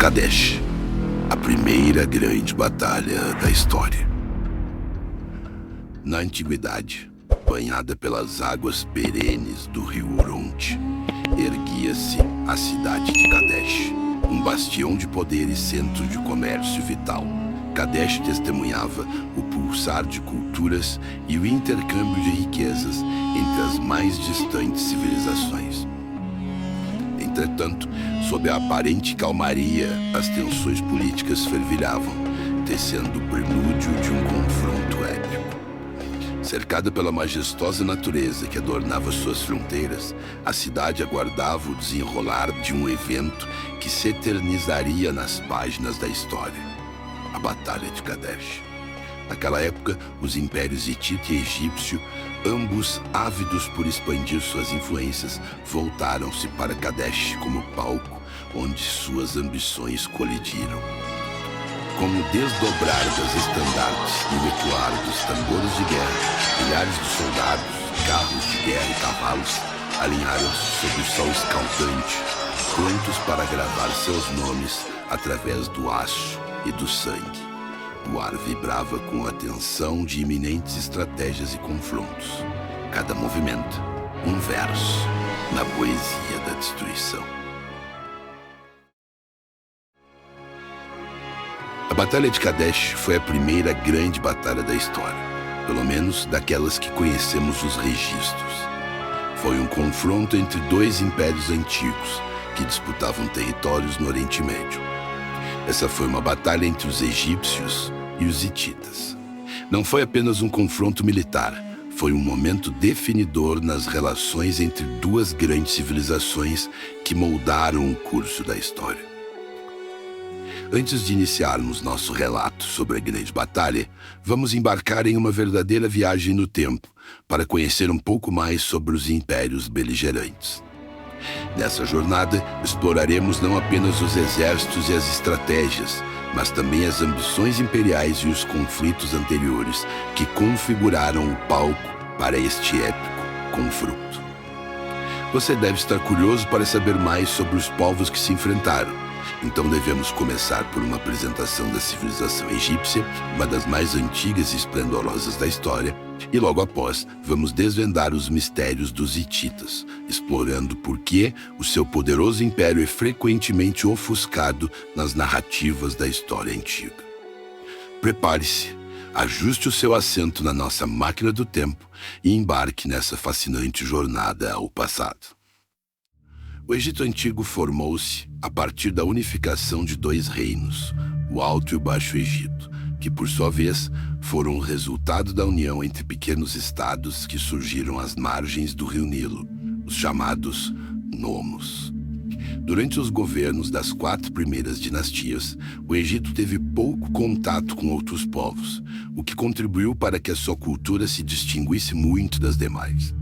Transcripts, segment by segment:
Kadesh, a primeira grande batalha da história. Na antiguidade, banhada pelas águas perenes do rio Oronte, erguia-se a cidade de Kadesh, um bastião de poder e centro de comércio vital. Kadesh testemunhava o pulsar de culturas e o intercâmbio de riquezas entre as mais distantes civilizações. Entretanto, sob a aparente calmaria, as tensões políticas fervilhavam, tecendo o prelúdio de um confronto épico. Cercada pela majestosa natureza que adornava suas fronteiras, a cidade aguardava o desenrolar de um evento que se eternizaria nas páginas da história: a Batalha de Kadesh. Naquela época, os impérios hitita e egípcio, ambos ávidos por expandir suas influências, voltaram-se para Kadesh como palco onde suas ambições colidiram. Com o desdobrar das estandartes e o ecoar dos tambores de guerra, milhares de soldados, carros de guerra e cavalos alinharam-se sob o sol escaldante, prontos para gravar seus nomes através do aço e do sangue. O ar vibrava com a tensão de iminentes estratégias e confrontos. Cada movimento, um verso na poesia da destruição. A Batalha de Kadesh foi a primeira grande batalha da história, pelo menos daquelas que conhecemos os registros. Foi um confronto entre dois impérios antigos que disputavam territórios no Oriente Médio. Essa foi uma batalha entre os egípcios e os hititas. Não foi apenas um confronto militar, foi um momento definidor nas relações entre duas grandes civilizações que moldaram o curso da história. Antes de iniciarmos nosso relato sobre a grande batalha, vamos embarcar em uma verdadeira viagem no tempo para conhecer um pouco mais sobre os impérios beligerantes. Nessa jornada, exploraremos não apenas os exércitos e as estratégias, mas também as ambições imperiais e os conflitos anteriores que configuraram o palco para este épico confronto. Você deve estar curioso para saber mais sobre os povos que se enfrentaram. Então devemos começar por uma apresentação da civilização egípcia, uma das mais antigas e esplendorosas da história, e logo após vamos desvendar os mistérios dos hititas, explorando por que o seu poderoso império é frequentemente ofuscado nas narrativas da história antiga. Prepare-se, ajuste o seu assento na nossa máquina do tempo e embarque nessa fascinante jornada ao passado. O Egito Antigo formou-se a partir da unificação de dois reinos, o Alto e o Baixo Egito, que, por sua vez, foram o resultado da união entre pequenos estados que surgiram às margens do rio Nilo, os chamados nomos. Durante os governos das 4 primeiras dinastias, o Egito teve pouco contato com outros povos, o que contribuiu para que a sua cultura se distinguisse muito das demais.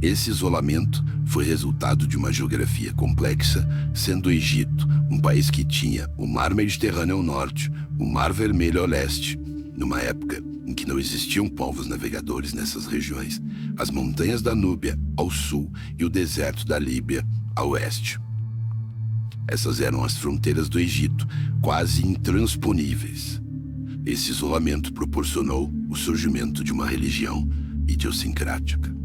Esse isolamento foi resultado de uma geografia complexa, sendo o Egito um país que tinha o Mar Mediterrâneo ao norte, o Mar Vermelho ao leste, numa época em que não existiam povos navegadores nessas regiões, as montanhas da Núbia ao sul e o deserto da Líbia a oeste. Essas eram as fronteiras do Egito, quase intransponíveis. Esse isolamento proporcionou o surgimento de uma religião idiosincrática.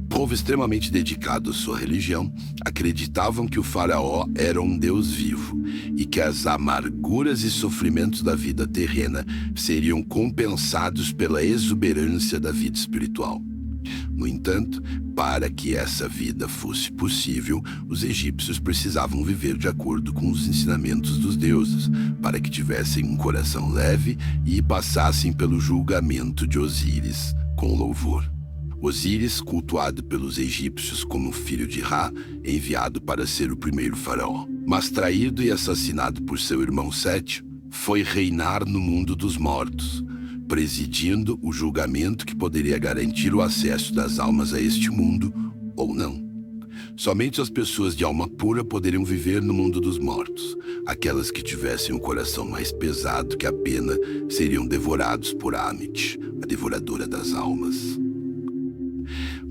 Povo extremamente dedicado à sua religião, acreditavam que o faraó era um deus vivo e que as amarguras e sofrimentos da vida terrena seriam compensados pela exuberância da vida espiritual. No entanto, para que essa vida fosse possível, os egípcios precisavam viver de acordo com os ensinamentos dos deuses, para que tivessem um coração leve e passassem pelo julgamento de Osíris com louvor. Osíris, cultuado pelos egípcios como filho de Ra, enviado para ser o primeiro faraó, mas traído e assassinado por seu irmão Sete, foi reinar no mundo dos mortos, presidindo o julgamento que poderia garantir o acesso das almas a este mundo ou não. Somente as pessoas de alma pura poderiam viver no mundo dos mortos. Aquelas que tivessem o coração mais pesado que a pena seriam devorados por Amit, a devoradora das almas.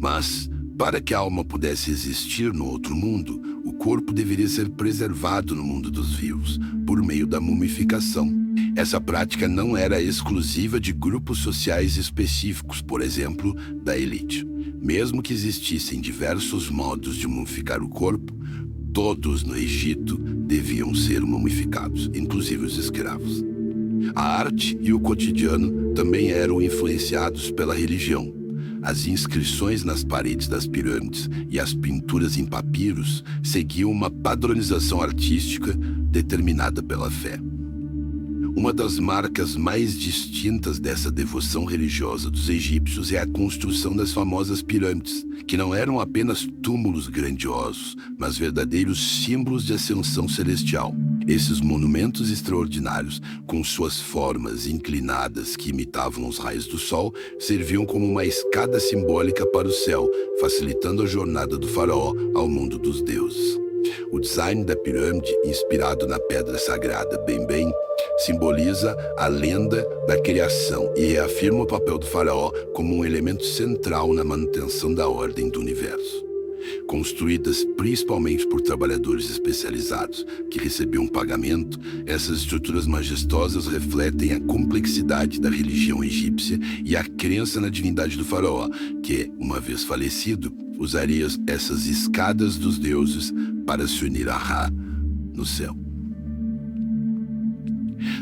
Mas Para que a alma pudesse existir no outro mundo, o corpo deveria ser preservado no mundo dos vivos, por meio da mumificação. Essa prática não era exclusiva de grupos sociais específicos, por exemplo, da elite. Mesmo que existissem diversos modos de mumificar o corpo, todos no Egito deviam ser mumificados, inclusive os escravos. A arte e o cotidiano também eram influenciados pela religião. As inscrições nas paredes das pirâmides e as pinturas em papiros seguiam uma padronização artística determinada pela fé. Uma das marcas mais distintas dessa devoção religiosa dos egípcios é a construção das famosas pirâmides, que não eram apenas túmulos grandiosos, mas verdadeiros símbolos de ascensão celestial. Esses monumentos extraordinários, com suas formas inclinadas que imitavam os raios do sol, serviam como uma escada simbólica para o céu, facilitando a jornada do faraó ao mundo dos deuses. O design da pirâmide, inspirado na pedra sagrada Bem-Bem, simboliza a lenda da criação e reafirma o papel do faraó como um elemento central na manutenção da ordem do universo. Construídas principalmente por trabalhadores especializados que recebiam pagamento, essas estruturas majestosas refletem a complexidade da religião egípcia e a crença na divindade do faraó, que, uma vez falecido, usaria essas escadas dos deuses para se unir a Ra no céu.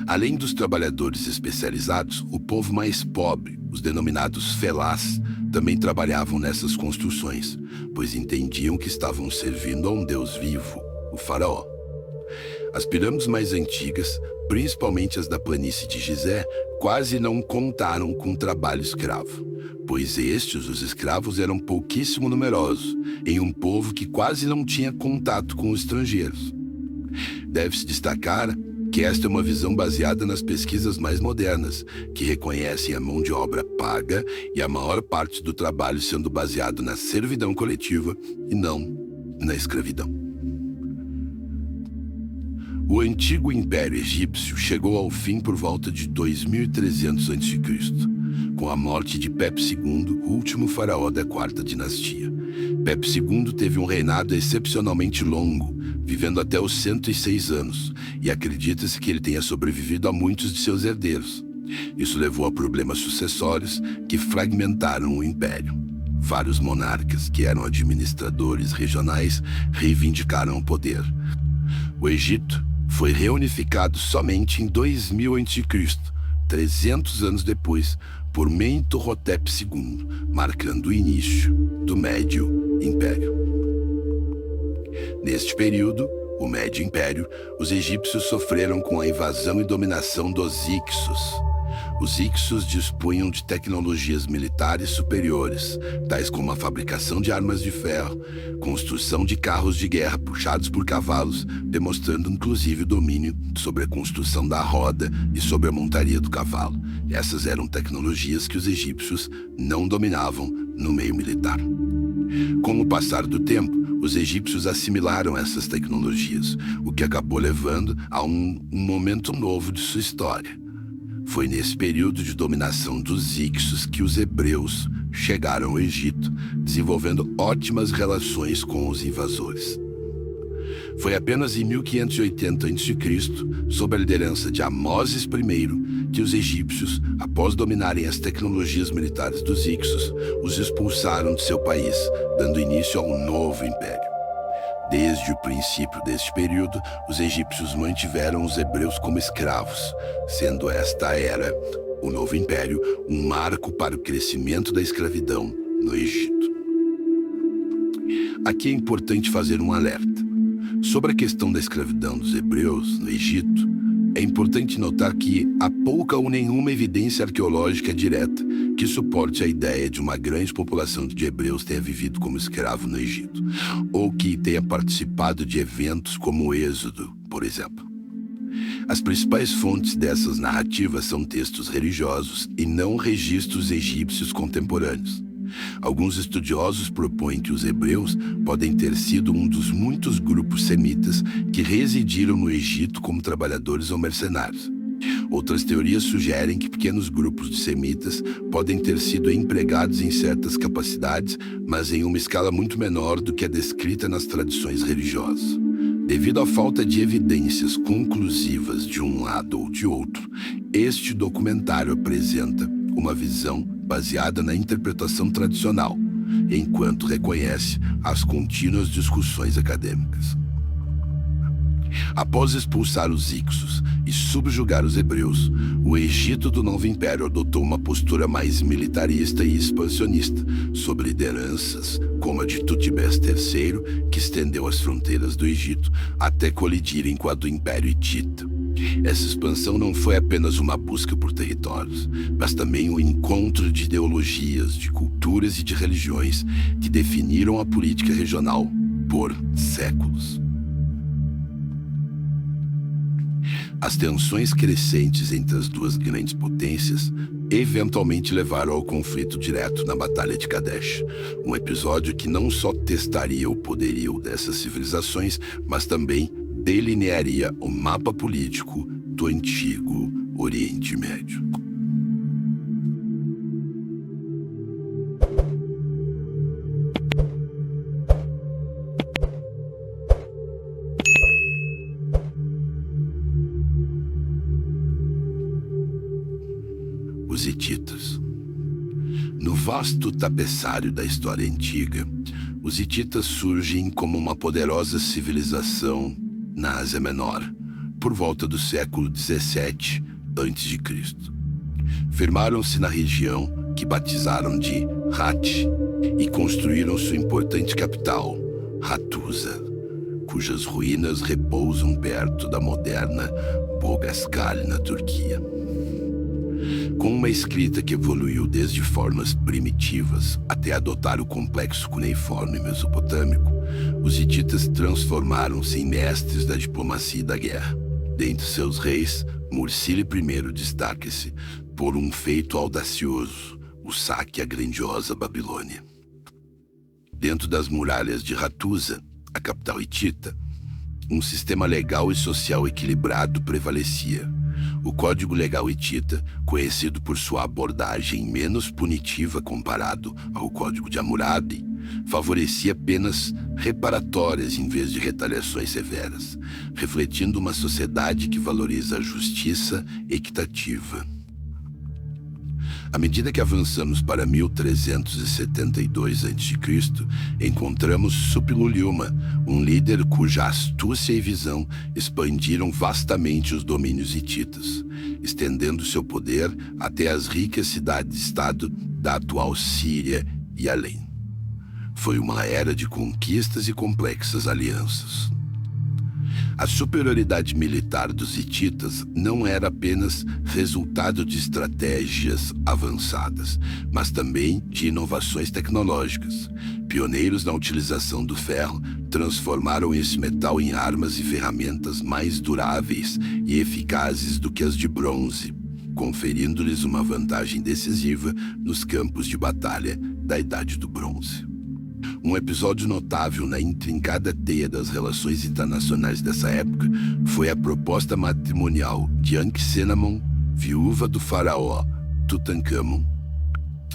Além dos trabalhadores especializados, o povo mais pobre, os denominados felás, também trabalhavam nessas construções, pois entendiam que estavam servindo a um Deus vivo, o faraó. As pirâmides mais antigas, principalmente as da planície de Gizé, quase não contaram com trabalho escravo, pois os escravos, eram pouquíssimo numerosos, em um povo que quase não tinha contato com os estrangeiros. Deve-se destacar que esta é uma visão baseada nas pesquisas mais modernas, que reconhecem a mão de obra paga e a maior parte do trabalho sendo baseado na servidão coletiva e não na escravidão. O antigo Império Egípcio chegou ao fim por volta de 2300 a.C., com a morte de Pepe II, o último faraó da quarta dinastia. Pepe II teve um reinado excepcionalmente longo, vivendo até os 106 anos, e acredita-se que ele tenha sobrevivido a muitos de seus herdeiros. Isso levou a problemas sucessórios que fragmentaram o império. Vários monarcas, que eram administradores regionais, reivindicaram o poder. O Egito foi reunificado somente em 2000 a.C., 300 anos depois, por Mentuhotep II, marcando o início do Médio Império. Neste período, o Médio Império, os egípcios sofreram com a invasão e dominação dos Hyksos. Os Hyksos dispunham de tecnologias militares superiores, tais como a fabricação de armas de ferro, construção de carros de guerra puxados por cavalos, demonstrando inclusive o domínio sobre a construção da roda e sobre a montaria do cavalo. Essas eram tecnologias que os egípcios não dominavam no meio militar. Com o passar do tempo, os egípcios assimilaram essas tecnologias, o que acabou levando a um momento novo de sua história. Foi nesse período de dominação dos Hyksos que os hebreus chegaram ao Egito, desenvolvendo ótimas relações com os invasores. Foi apenas em 1580 a.C., sob a liderança de Amoses I, que os egípcios, após dominarem as tecnologias militares dos Hyksos, os expulsaram de seu país, dando início a um novo império. Desde o princípio deste período, os egípcios mantiveram os hebreus como escravos, sendo esta era, o novo império, um marco para o crescimento da escravidão no Egito. Aqui é importante fazer um alerta. Sobre a questão da escravidão dos hebreus no Egito, é importante notar que há pouca ou nenhuma evidência arqueológica direta que suporte a ideia de uma grande população de hebreus tenha vivido como escravo no Egito, ou que tenha participado de eventos como o Êxodo, por exemplo. As principais fontes dessas narrativas são textos religiosos e não registros egípcios contemporâneos. Alguns estudiosos propõem que os hebreus podem ter sido um dos muitos grupos semitas que residiram no Egito como trabalhadores ou mercenários. Outras teorias sugerem que pequenos grupos de semitas podem ter sido empregados em certas capacidades, mas em uma escala muito menor do que a descrita nas tradições religiosas. Devido à falta de evidências conclusivas de um lado ou de outro, este documentário apresenta uma visão baseada na interpretação tradicional, enquanto reconhece as contínuas discussões acadêmicas. Após expulsar os Hicsos e subjugar os hebreus, o Egito do Novo Império adotou uma postura mais militarista e expansionista, sob lideranças como a de Tutmés III, que estendeu as fronteiras do Egito até colidirem com a do Império Hitita. Essa expansão não foi apenas uma busca por territórios, mas também um encontro de ideologias, de culturas e de religiões que definiram a política regional por séculos. As tensões crescentes entre as duas grandes potências eventualmente levaram ao conflito direto na Batalha de Kadesh, um episódio que não só testaria o poderio dessas civilizações, mas também delinearia o mapa político do antigo Oriente Médio. Os hititas. No vasto tapeçário da história antiga, os hititas surgem como uma poderosa civilização na Ásia Menor, por volta do século XVII a.C. Firmaram-se na região que batizaram de Hat e construíram sua importante capital, Hattusa, cujas ruínas repousam perto da moderna Boğazkale, na Turquia. Com uma escrita que evoluiu desde formas primitivas até adotar o complexo cuneiforme mesopotâmico, os hititas transformaram-se em mestres da diplomacia e da guerra. Dentre seus reis, Mursili I destaca-se por um feito audacioso, o saque à grandiosa Babilônia. Dentro das muralhas de Hattusa, a capital hitita, um sistema legal e social equilibrado prevalecia. O Código Legal Hitita, conhecido por sua abordagem menos punitiva comparado ao Código de Hammurabi, favorecia penas reparatórias em vez de retaliações severas, refletindo uma sociedade que valoriza a justiça equitativa. À medida que avançamos para 1372 a.C., encontramos Suppiluliuma, um líder cuja astúcia e visão expandiram vastamente os domínios hititas, estendendo seu poder até as ricas cidades-estado da atual Síria e além. Foi uma era de conquistas e complexas alianças. A superioridade militar dos hititas não era apenas resultado de estratégias avançadas, mas também de inovações tecnológicas. Pioneiros na utilização do ferro transformaram esse metal em armas e ferramentas mais duráveis e eficazes do que as de bronze, conferindo-lhes uma vantagem decisiva nos campos de batalha da Idade do Bronze. Um episódio notável na intrincada teia das relações internacionais dessa época foi a proposta matrimonial de Ankh-Senamon, viúva do faraó Tutankhamon.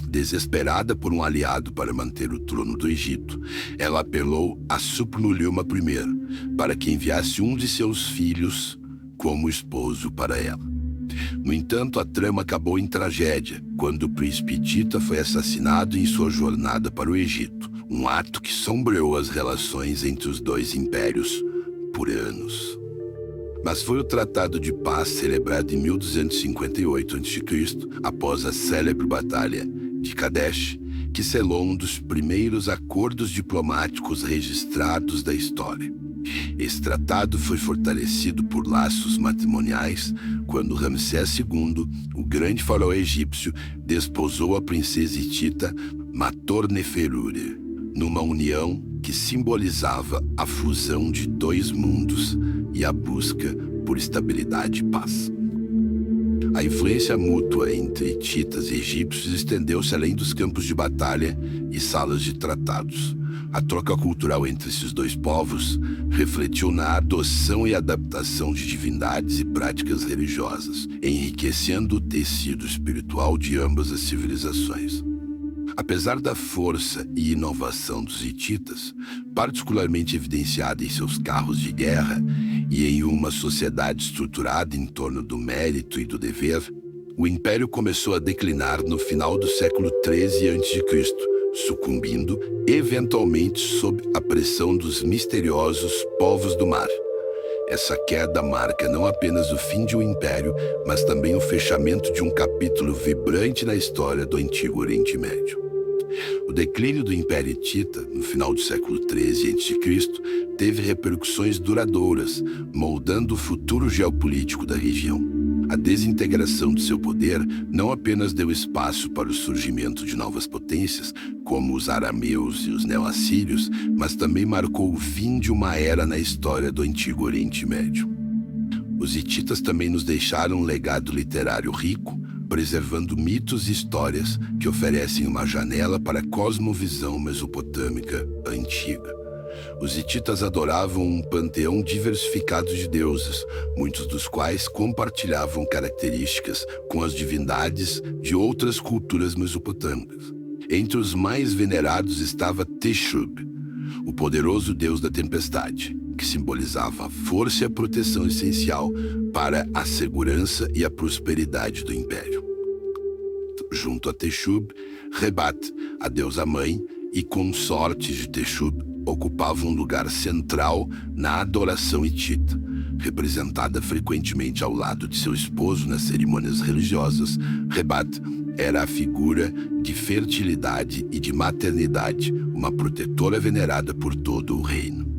Desesperada por um aliado para manter o trono do Egito, ela apelou a Suppiluliuma I para que enviasse um de seus filhos como esposo para ela. No entanto, a trama acabou em tragédia, quando o príncipe hitita foi assassinado em sua jornada para o Egito, um ato que sombreou as relações entre os dois impérios por anos. Mas foi o Tratado de Paz celebrado em 1258 a.C., após a célebre Batalha de Kadesh, que selou um dos primeiros acordos diplomáticos registrados da história. Esse tratado foi fortalecido por laços matrimoniais quando Ramsés II, o grande faraó egípcio, desposou a princesa hitita Matorneferure, numa união que simbolizava a fusão de dois mundos e a busca por estabilidade e paz. A influência mútua entre hititas e egípcios estendeu-se além dos campos de batalha e salas de tratados. A troca cultural entre esses dois povos refletiu na adoção e adaptação de divindades e práticas religiosas, enriquecendo o tecido espiritual de ambas as civilizações. Apesar da força e inovação dos hititas, particularmente evidenciada em seus carros de guerra e em uma sociedade estruturada em torno do mérito e do dever, o império começou a declinar no final do século XIII a.C., sucumbindo, eventualmente, sob a pressão dos misteriosos povos do mar. Essa queda marca não apenas o fim de um império, mas também o fechamento de um capítulo vibrante na história do Antigo Oriente Médio. O declínio do Império Hitita, no final do século XIII a.C., teve repercussões duradouras, moldando o futuro geopolítico da região. A desintegração de seu poder não apenas deu espaço para o surgimento de novas potências, como os arameus e os neo-assírios, mas também marcou o fim de uma era na história do Antigo Oriente Médio. Os hititas também nos deixaram um legado literário rico, preservando mitos e histórias que oferecem uma janela para a cosmovisão mesopotâmica antiga. Os hititas adoravam um panteão diversificado de deuses, muitos dos quais compartilhavam características com as divindades de outras culturas mesopotâmicas. Entre os mais venerados estava Teshub, o poderoso deus da tempestade, que simbolizava a força e a proteção essencial para a segurança e a prosperidade do império. Junto a Teshub, Rebat, a deusa-mãe e consortes de Teshub, ocupavam um lugar central na adoração hitita. Representada frequentemente ao lado de seu esposo nas cerimônias religiosas, Rebat era a figura de fertilidade e de maternidade, uma protetora venerada por todo o reino.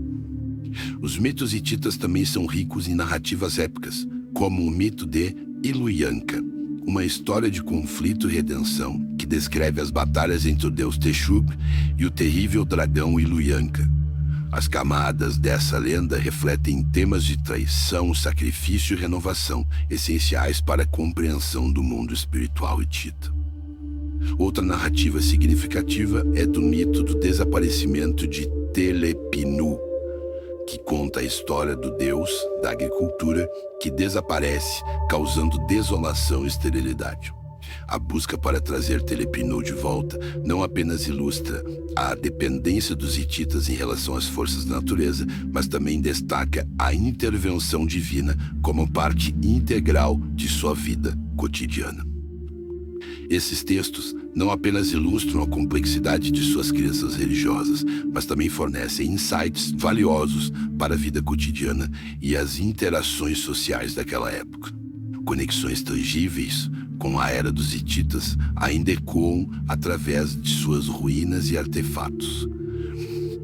Os mitos hititas também são ricos em narrativas épicas, como o mito de Iluyanka, uma história de conflito e redenção que descreve as batalhas entre o deus Teshub e o terrível dragão Iluyanka. As camadas dessa lenda refletem temas de traição, sacrifício e renovação, essenciais para a compreensão do mundo espiritual hitita. Outra narrativa significativa é do mito do desaparecimento de Telepinu, que conta a história do deus da agricultura que desaparece, causando desolação e esterilidade. A busca para trazer Telepinu de volta não apenas ilustra a dependência dos hititas em relação às forças da natureza, mas também destaca a intervenção divina como parte integral de sua vida cotidiana. Esses textos não apenas ilustram a complexidade de suas crenças religiosas, mas também fornecem insights valiosos para a vida cotidiana e as interações sociais daquela época. Conexões tangíveis com a era dos hititas ainda ecoam através de suas ruínas e artefatos.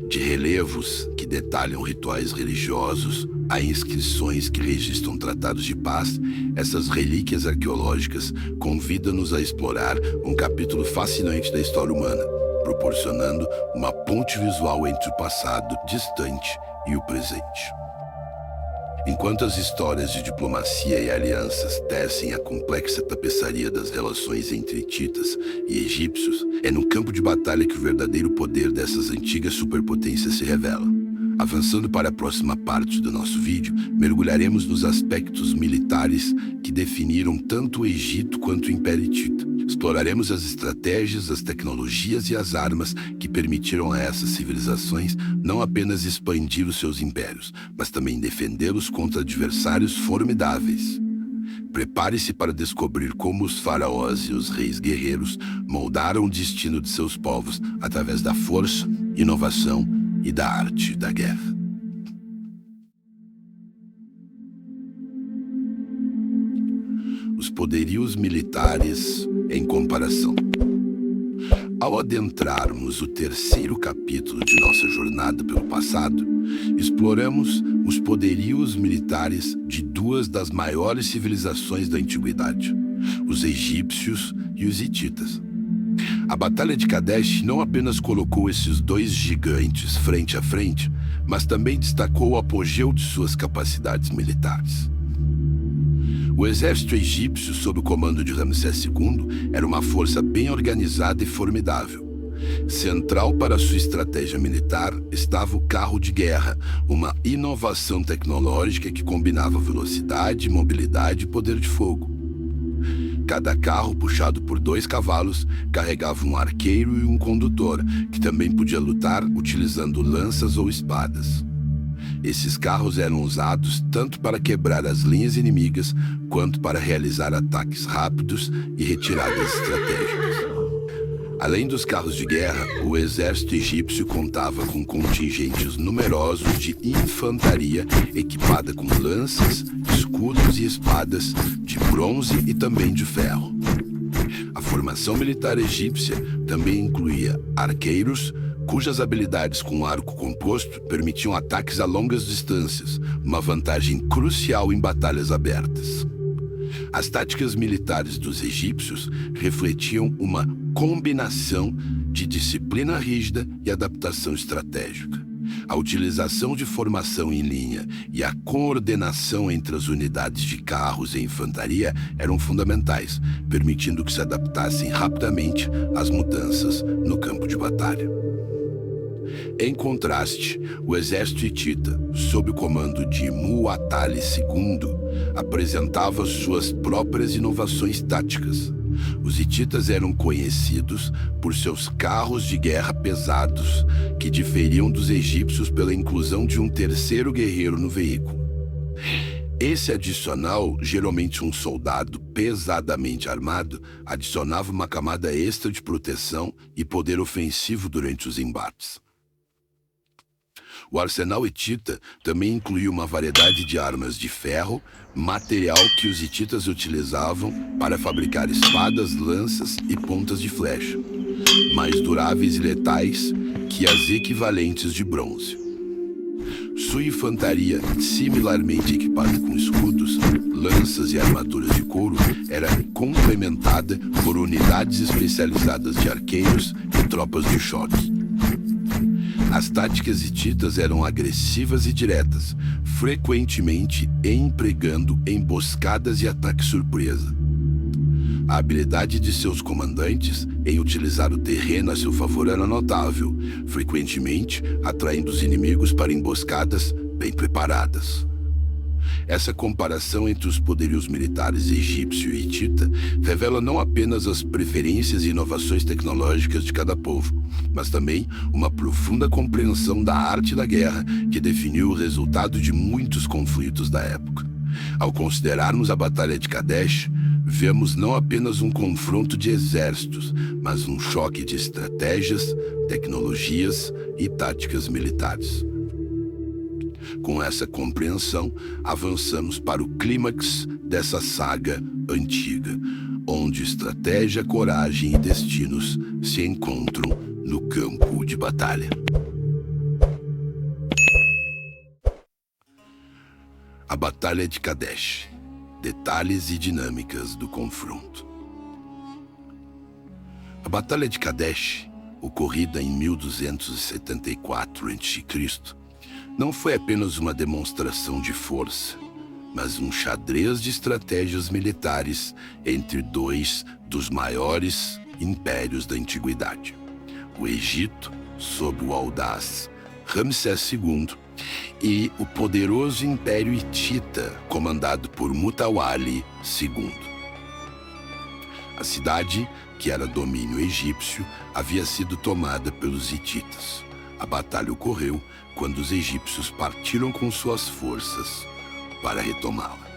De relevos que detalham rituais religiosos a inscrições que registram tratados de paz, essas relíquias arqueológicas convidam-nos a explorar um capítulo fascinante da história humana, proporcionando uma ponte visual entre o passado distante e o presente. Enquanto as histórias de diplomacia e alianças tecem a complexa tapeçaria das relações entre hititas e egípcios, é no campo de batalha que o verdadeiro poder dessas antigas superpotências se revela. Avançando para a próxima parte do nosso vídeo, mergulharemos nos aspectos militares que definiram tanto o Egito quanto o Império Hitita. Exploraremos as estratégias, as tecnologias e as armas que permitiram a essas civilizações não apenas expandir os seus impérios, mas também defendê-los contra adversários formidáveis. Prepare-se para descobrir como os faraós e os reis guerreiros moldaram o destino de seus povos através da força, inovação e da arte da guerra. Os poderios militares em comparação. Ao adentrarmos o terceiro capítulo de nossa jornada pelo passado, exploramos os poderios militares de duas das maiores civilizações da antiguidade, os egípcios e os hititas. A Batalha de Kadesh não apenas colocou esses dois gigantes frente a frente, mas também destacou o apogeu de suas capacidades militares. O exército egípcio, sob o comando de Ramsés II, era uma força bem organizada e formidável. Central para sua estratégia militar estava o carro de guerra, uma inovação tecnológica que combinava velocidade, mobilidade e poder de fogo. Cada carro, puxado por 2 cavalos, carregava um arqueiro e um condutor, que também podia lutar utilizando lanças ou espadas. Esses carros eram usados tanto para quebrar as linhas inimigas, quanto para realizar ataques rápidos e retiradas estratégicas. Além dos carros de guerra, o exército egípcio contava com contingentes numerosos de infantaria equipada com lanças, escudos e espadas de bronze e também de ferro. A formação militar egípcia também incluía arqueiros, cujas habilidades com arco composto permitiam ataques a longas distâncias, uma vantagem crucial em batalhas abertas. As táticas militares dos egípcios refletiam uma combinação de disciplina rígida e adaptação estratégica. A utilização de formação em linha e a coordenação entre as unidades de carros e infantaria eram fundamentais, permitindo que se adaptassem rapidamente às mudanças no campo de batalha. Em contraste, o exército hitita, sob o comando de Muwatalli II, apresentava suas próprias inovações táticas. Os hititas eram conhecidos por seus carros de guerra pesados, que diferiam dos egípcios pela inclusão de um terceiro guerreiro no veículo. Esse adicional, geralmente um soldado pesadamente armado, adicionava uma camada extra de proteção e poder ofensivo durante os embates. O arsenal hitita também incluía uma variedade de armas de ferro, material que os hititas utilizavam para fabricar espadas, lanças e pontas de flecha, mais duráveis e letais que as equivalentes de bronze. Sua infantaria, similarmente equipada com escudos, lanças e armaduras de couro, era complementada por unidades especializadas de arqueiros e tropas de choque. As táticas hititas eram agressivas e diretas, frequentemente empregando emboscadas e ataque surpresa. A habilidade de seus comandantes em utilizar o terreno a seu favor era notável, frequentemente atraindo os inimigos para emboscadas bem preparadas. Essa comparação entre os poderios militares egípcio e hitita revela não apenas as preferências e inovações tecnológicas de cada povo, mas também uma profunda compreensão da arte da guerra que definiu o resultado de muitos conflitos da época. Ao considerarmos a Batalha de Kadesh, vemos não apenas um confronto de exércitos, mas um choque de estratégias, tecnologias e táticas militares. Com essa compreensão, avançamos para o clímax dessa saga antiga, onde estratégia, coragem e destinos se encontram no campo de batalha. A Batalha de Kadesh. Detalhes e dinâmicas do confronto. A Batalha de Kadesh, ocorrida em 1274 a.C., não foi apenas uma demonstração de força, mas um xadrez de estratégias militares entre 2 dos maiores impérios da antiguidade: o Egito, sob o audaz Ramsés II, e o poderoso Império Hitita, comandado por Mutawalli II. A cidade, que era domínio egípcio, havia sido tomada pelos hititas. A batalha ocorreu quando os egípcios partiram com suas forças para retomá-la.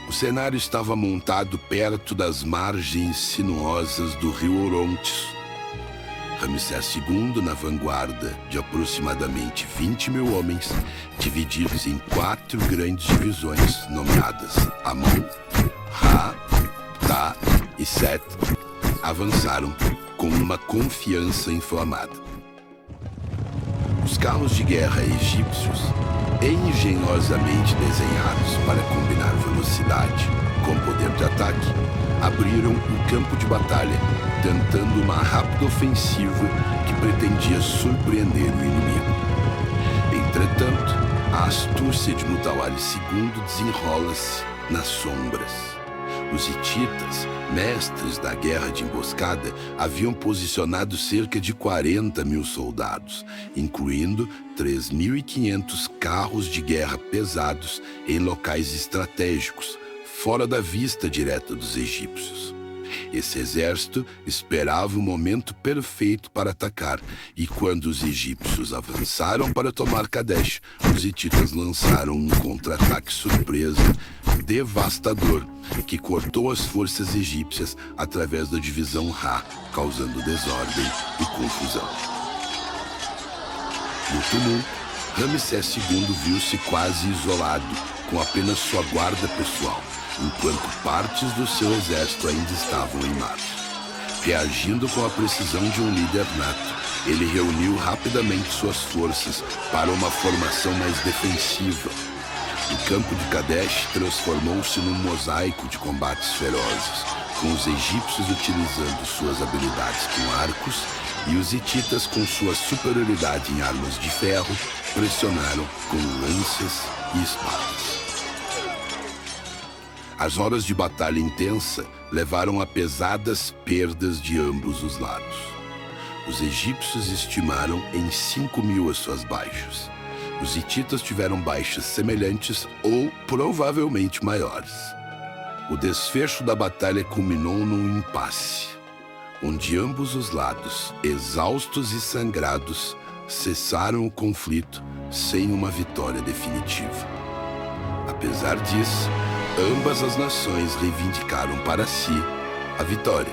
O cenário estava montado perto das margens sinuosas do rio Orontes. Ramsés II na vanguarda de aproximadamente 20.000 homens, divididos em 4 grandes divisões nomeadas Amon, Ra, Ta e Set, avançaram com uma confiança inflamada. Os carros de guerra egípcios, engenhosamente desenhados para combinar velocidade com poder de ataque, abriram o campo de batalha, tentando uma rápida ofensiva que pretendia surpreender o inimigo. Entretanto, A astúcia de Mutawalli II desenrola-se nas sombras. Os hititas, mestres da guerra de emboscada, haviam posicionado cerca de 40 mil soldados, incluindo 3.500 carros de guerra pesados em locais estratégicos, fora da vista direta dos egípcios. Esse exército esperava o momento perfeito para atacar, e quando os egípcios avançaram para tomar Kadesh, os hititas lançaram um contra-ataque surpresa devastador, que cortou as forças egípcias através da divisão Ra, causando desordem e confusão. No tumulto, Ramsés II viu-se quase isolado, com apenas sua guarda pessoal, enquanto partes do seu exército ainda estavam em marcha. Reagindo com a precisão de um líder nato, ele reuniu rapidamente suas forças para uma formação mais defensiva. O campo de Kadesh transformou-se num mosaico de combates ferozes, com os egípcios utilizando suas habilidades com arcos e os hititas com sua superioridade em armas de ferro pressionaram com lanças e espadas. As horas de batalha intensa levaram a pesadas perdas de ambos os lados. Os egípcios estimaram em 5.000 as suas baixas. Os hititas tiveram baixas semelhantes ou provavelmente maiores. O desfecho da batalha culminou num impasse, onde ambos os lados, exaustos e sangrados, cessaram o conflito sem uma vitória definitiva. Apesar disso, ambas as nações reivindicaram para si a vitória.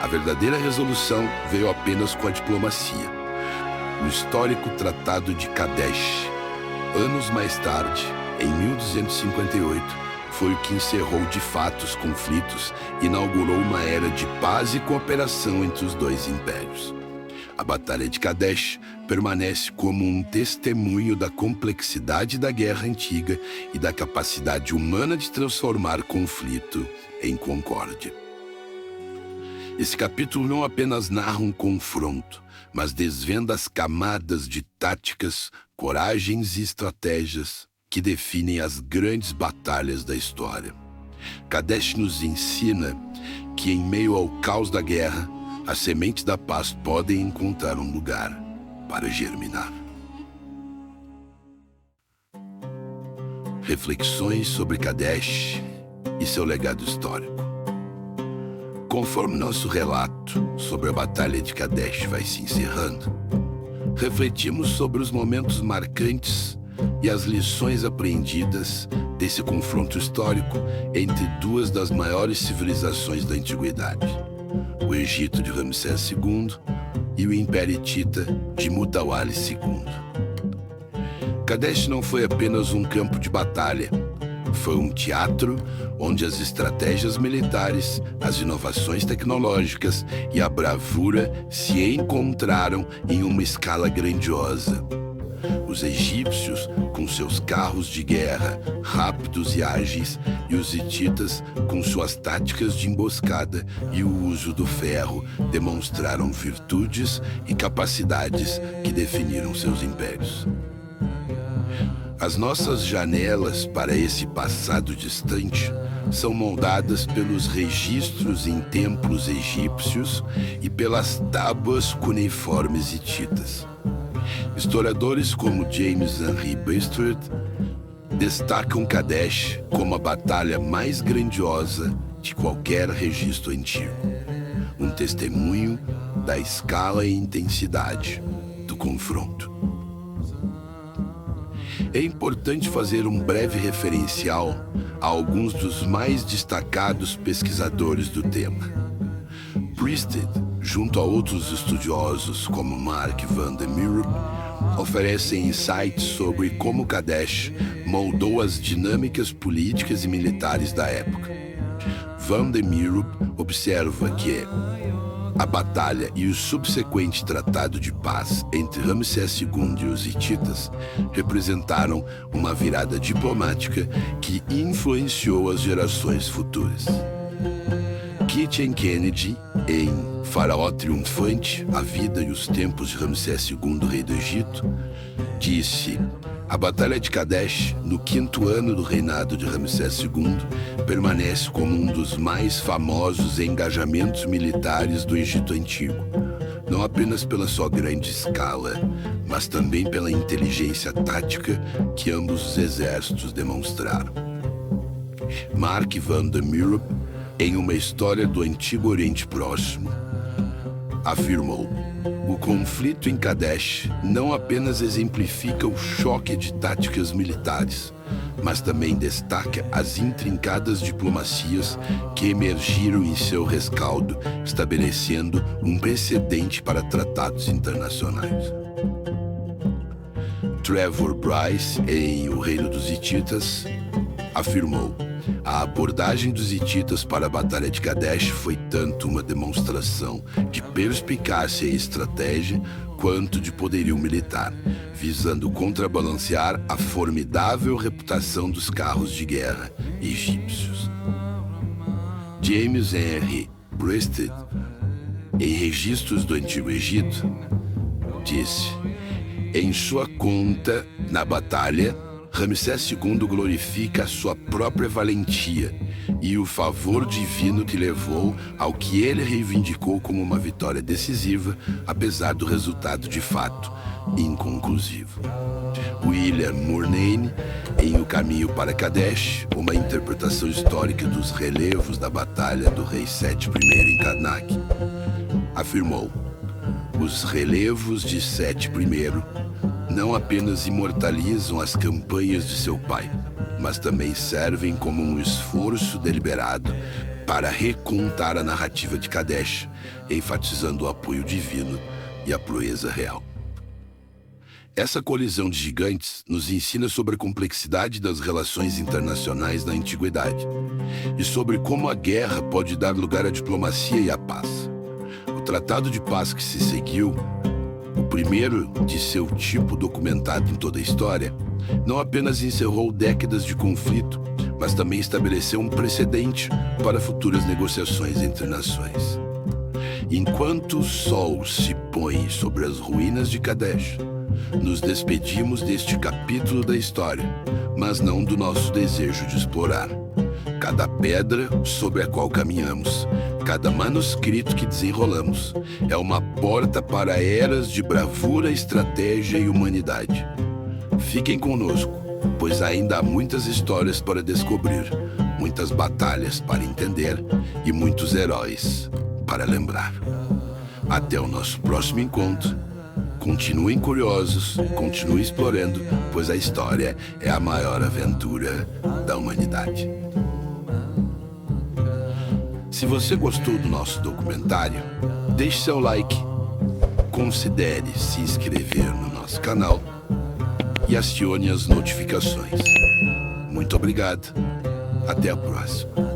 A verdadeira resolução veio apenas com a diplomacia. O histórico Tratado de Kadesh, anos mais tarde, em 1258, foi o que encerrou de fato os conflitos e inaugurou uma era de paz e cooperação entre os dois impérios. A Batalha de Kadesh permanece como um testemunho da complexidade da guerra antiga e da capacidade humana de transformar conflito em concórdia. Esse capítulo não apenas narra um confronto, mas desvenda as camadas de táticas, coragens e estratégias que definem as grandes batalhas da história. Kadesh nos ensina que, em meio ao caos da guerra, as sementes da paz podem encontrar um lugar para germinar. Reflexões sobre Kadesh e seu legado histórico. Conforme nosso relato sobre a Batalha de Kadesh vai se encerrando, refletimos sobre os momentos marcantes e as lições aprendidas desse confronto histórico entre duas das maiores civilizações da antiguidade, o Egito de Ramsés II e o Império Hitita de Mutawalli II. Kadesh não foi apenas um campo de batalha, foi um teatro onde as estratégias militares, as inovações tecnológicas e a bravura se encontraram em uma escala grandiosa. Os egípcios, com seus carros de guerra rápidos e ágeis, e os hititas, com suas táticas de emboscada e o uso do ferro, demonstraram virtudes e capacidades que definiram seus impérios. As nossas janelas para esse passado distante são moldadas pelos registros em templos egípcios e pelas tábuas cuneiformes hititas. Historiadores como James Henry Bastard destacam Kadesh como a batalha mais grandiosa de qualquer registro antigo, um testemunho da escala e intensidade do confronto. É importante fazer um breve referencial a alguns dos mais destacados pesquisadores do tema. Priested, junto a outros estudiosos como Mark van der Meerup, oferecem insights sobre como Kadesh moldou as dinâmicas políticas e militares da época. Van der Meerup observa que a batalha e o subsequente tratado de paz entre Ramsés II e os hititas representaram uma virada diplomática que influenciou as gerações futuras. Kitchen Kennedy, em Faraó Triunfante, a vida e os tempos de Ramsés II, rei do Egito, disse: A Batalha de Kadesh, no 5º ano do reinado de Ramsés II, permanece como um dos mais famosos engajamentos militares do Egito Antigo, não apenas pela sua grande escala, mas também pela inteligência tática que ambos os exércitos demonstraram. Mark van der Merwe, em Uma História do Antigo Oriente Próximo, afirmou: o conflito em Kadesh não apenas exemplifica o choque de táticas militares, mas também destaca as intrincadas diplomacias que emergiram em seu rescaldo, estabelecendo um precedente para tratados internacionais. Trevor Bryce, em O Reino dos Hititas, afirmou: a abordagem dos hititas para a Batalha de Kadesh foi tanto uma demonstração de perspicácia e estratégia quanto de poderio militar, visando contrabalancear a formidável reputação dos carros de guerra egípcios. James Henry Breasted, em Registros do Antigo Egito, disse: em sua conta na batalha, Ramsés II glorifica a sua própria valentia e o favor divino que levou ao que ele reivindicou como uma vitória decisiva, apesar do resultado de fato inconclusivo. William Murnane, em O Caminho para Kadesh, uma interpretação histórica dos relevos da batalha do rei Sete I em Karnak, afirmou: os relevos de Sete I não apenas imortalizam as campanhas de seu pai, mas também servem como um esforço deliberado para recontar a narrativa de Kadesh, enfatizando o apoio divino e a proeza real. Essa colisão de gigantes nos ensina sobre a complexidade das relações internacionais na antiguidade e sobre como a guerra pode dar lugar à diplomacia e à paz. O Tratado de Paz que se seguiu, o primeiro de seu tipo documentado em toda a história, não apenas encerrou décadas de conflito, mas também estabeleceu um precedente para futuras negociações entre nações. Enquanto o sol se põe sobre as ruínas de Kadesh, nos despedimos deste capítulo da história, mas não do nosso desejo de explorar. Cada pedra sobre a qual caminhamos, cada manuscrito que desenrolamos, é uma porta para eras de bravura, estratégia e humanidade. Fiquem conosco, pois ainda há muitas histórias para descobrir, muitas batalhas para entender e muitos heróis para lembrar. Até o nosso próximo encontro. Continuem curiosos, continuem explorando, pois a história é a maior aventura da humanidade. Se você gostou do nosso documentário, deixe seu like, considere se inscrever no nosso canal e acione as notificações. Muito obrigado. Até a próxima.